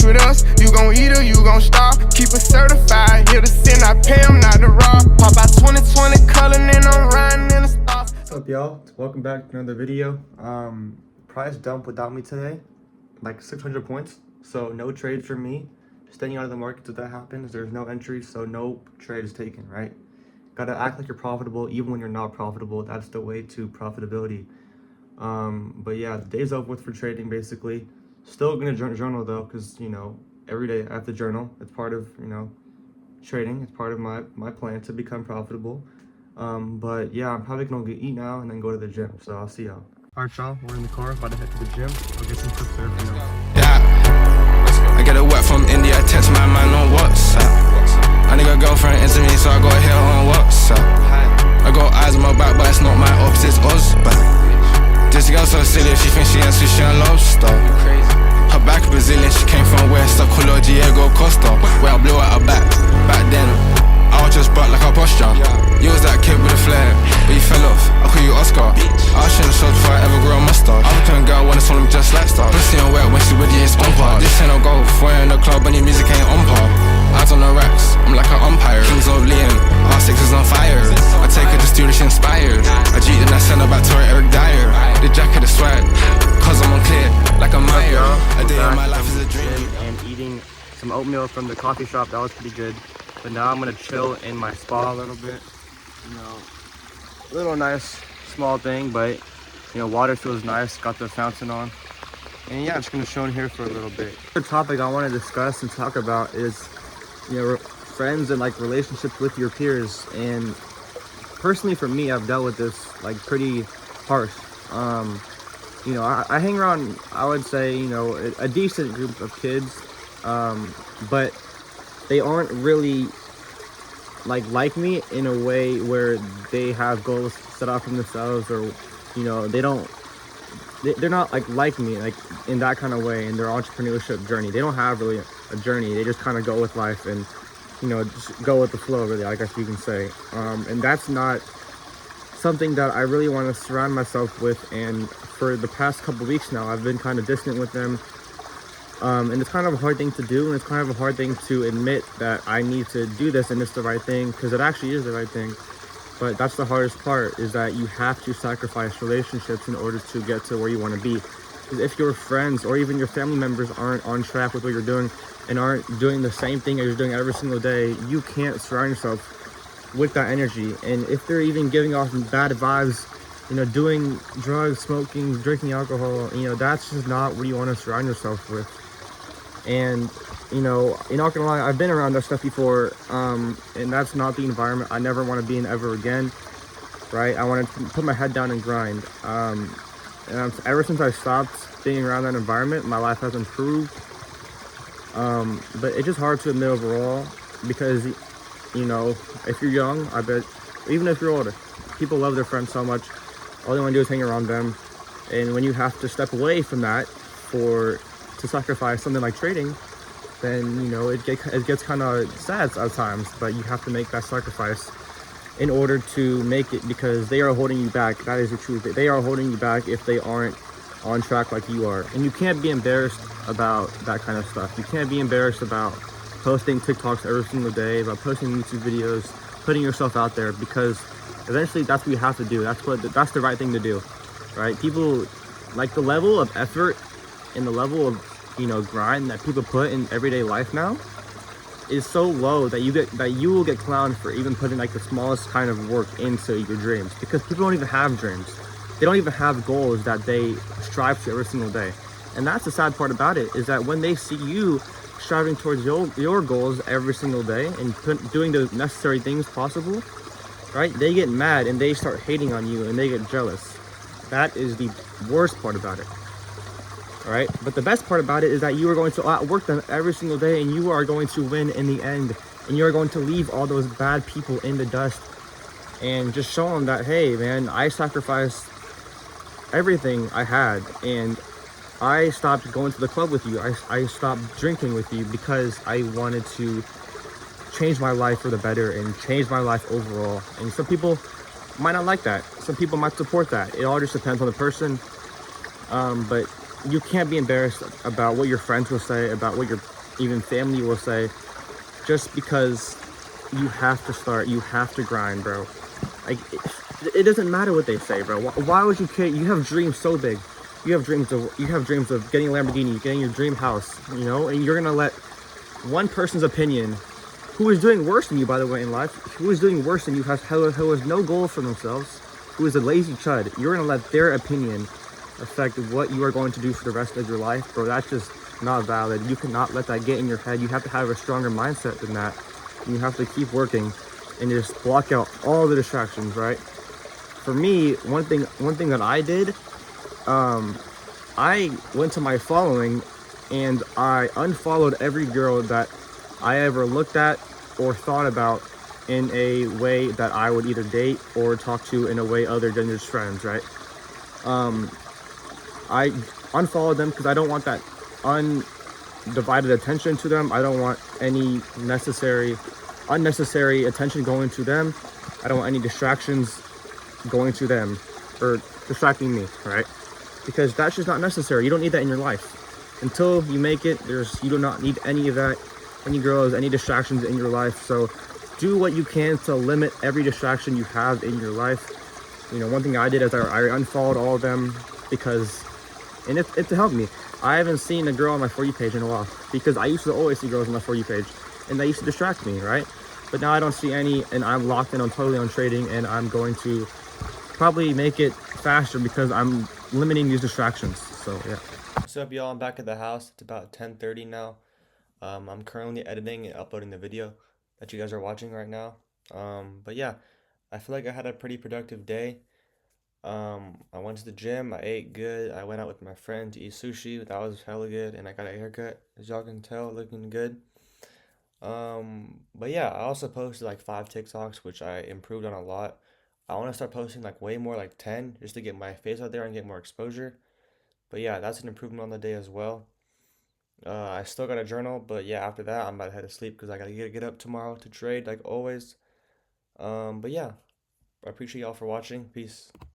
with us, you gon' eat or you gon' starve. Keep it certified, here to sin, I pay them not to rob. Pop out 2020 color, and I'm riding in the stars. What's up, y'all? Welcome back to another video. Price dump without me today, like 600 points. So no trades for me. Staying out of the markets if that happens. There's no entries, so no trade is taken, right? Gotta act like you're profitable even when you're not profitable. That's the way to profitability. But yeah, the day's over with for trading basically. Still gonna journal though, because you know, every day I have to journal. It's part of, you know, trading. It's part of my plan to become profitable. But yeah, I'm probably gonna eat now and then go to the gym. So I'll see y'all. Alright, y'all, we're in the car, about to head to the gym. I'll get some tips there for you. Yeah, I get a wet from India, text my man on WhatsApp. I nigga girlfriend into me, so I got hair on WhatsApp. I got eyes on my back, but it's not my ops, it's Oz back. This girl so silly, she thinks she has sushi and lobster. Her back Brazilian, she came from West, I call her Diego Costa. Where I blew out her back then I was just butt like a posture. You was that kid with a flare, but you fell off, I call you Oscar. I shouldn't have shot before I ever grew a mustache. I'm a kind of girl when it's on them just like stars. Pussy on wet when she with you, it's on par. This ain't no golf, we're in the club and your music ain't on par. Eyes on the racks, I'm like an umpire. Kings of Leon, R6 is on fire. I take her to studio, she inspired. I cheat and I send her back to her Eric Dyer. The jacket is swag, cause I'm unclear, like a Meyer. A day in my life is a dream. And eating some oatmeal from the coffee shop, that was pretty good. But now I'm gonna chill in my spa a little bit. You know, little nice small thing, but you know, water feels nice. Got the fountain on, and yeah, I'm just gonna chill in here for a little bit. The topic I want to discuss and talk about is, you know, friends and like relationships with your peers. And personally, for me, I've dealt with this like pretty harsh. You know, I hang around, I would say, you know, a decent group of kids, but they aren't really like me in a way where they have goals set out for themselves, or you know, they're not like me, like in that kind of way in their entrepreneurship journey. They don't have really a journey. They just kind of go with life and, you know, just go with the flow, really, I guess you can say. And that's not something that I really want to surround myself with. And for the past couple weeks now, I've been kind of distant with them. And it's kind of a hard thing to do, and it's kind of a hard thing to admit that I need to do this and it's the right thing, because it actually is the right thing. But that's the hardest part, is that you have to sacrifice relationships in order to get to where you want to be. Because if your friends or even your family members aren't on track with what you're doing and aren't doing the same thing as you're doing every single day, you can't surround yourself with that energy. And if they're even giving off bad vibes, you know, doing drugs, smoking, drinking alcohol, you know, that's just not what you want to surround yourself with. And you know, you're not gonna lie, I've been around that stuff before, and that's not the environment I never want to be in ever again, right? I want to put my head down and grind. And ever since I stopped being around that environment, my life has improved. But it's just hard to admit overall, because, you know, if you're young, I bet, even if you're older, people love their friends so much, all they want to do is hang around them. And when you have to step away from that to sacrifice something like trading, then, you know, it gets kind of sad at times. But you have to make that sacrifice in order to make it, because they are holding you back. That is the truth. They are holding you back if they aren't on track like you are. And you can't be embarrassed about that kind of stuff. You can't be embarrassed about posting TikToks every single day, about posting YouTube videos, putting yourself out there, because eventually that's what you have to do. That's the right thing to do, right? People, like, the level of effort and the level of, you know, grind that people put in everyday life now is so low that you will get clowned for even putting like the smallest kind of work into your dreams, because people don't even have dreams. They don't even have goals that they strive to every single day. And that's the sad part about it, is that when they see you striving towards your goals every single day and doing the necessary things possible, right, they get mad and they start hating on you and they get jealous. That is the worst part about it. All right, but the best part about it is that you are going to outwork them every single day, and you are going to win in the end, and you're going to leave all those bad people in the dust and just show them that, hey man, I sacrificed everything I had, and I stopped going to the club with you. I stopped drinking with you because I wanted to change my life for the better and change my life overall. And some people might not like that. Some people might support that. It all just depends on the person. But you can't be embarrassed about what your friends will say, about what your even family will say, just because you have to start, you have to grind, bro. Like, it doesn't matter what they say, bro. Why would you care? You have dreams so big. You have dreams of getting a Lamborghini, getting your dream house, you know, and you're gonna let one person's opinion, who is doing worse than you, by the way, in life, who is doing worse than you, who has no goals for themselves, who is a lazy chud, you're gonna let their opinion affect what you are going to do for the rest of your life, bro. That's just not valid. You cannot let that get in your head. You have to have a stronger mindset than that. And you have to keep working and just block out all the distractions, right? For me, one thing that I did, I went to my following and I unfollowed every girl that I ever looked at or thought about in a way that I would either date or talk to in a way other than just friends, right? I unfollowed them because I don't want that undivided attention to them. I don't want any unnecessary attention going to them. I don't want any distractions going to them or distracting me, right? Because that's just not necessary. You don't need that in your life. Until you make it, you do not need any of that, any girls, any distractions in your life. So do what you can to limit every distraction you have in your life. You know, one thing I did is I unfollowed all of them because, and it helped me. I haven't seen a girl on my For You page in a while because I used to always see girls on my For You page and they used to distract me, right? But now I don't see any and I'm locked in, I'm totally on trading, and I'm going to probably make it faster because I'm limiting these distractions. So yeah. What's up, y'all? I'm back at the house. It's about 10:30 now. I'm currently editing and uploading the video that you guys are watching right now. But yeah, I feel like I had a pretty productive day. I went to the gym, I ate good, I went out with my friend to eat sushi, that was hella good, and I got a haircut, as y'all can tell, looking good. But yeah, I also posted like 5 TikToks, which I improved on a lot. I want to start posting like way more, like 10, just to get my face out there and get more exposure. But yeah, that's an improvement on the day as well. I still got a journal, but yeah, after that, I'm about to head to sleep because I gotta get up tomorrow to trade, like always. But yeah, I appreciate y'all for watching. Peace.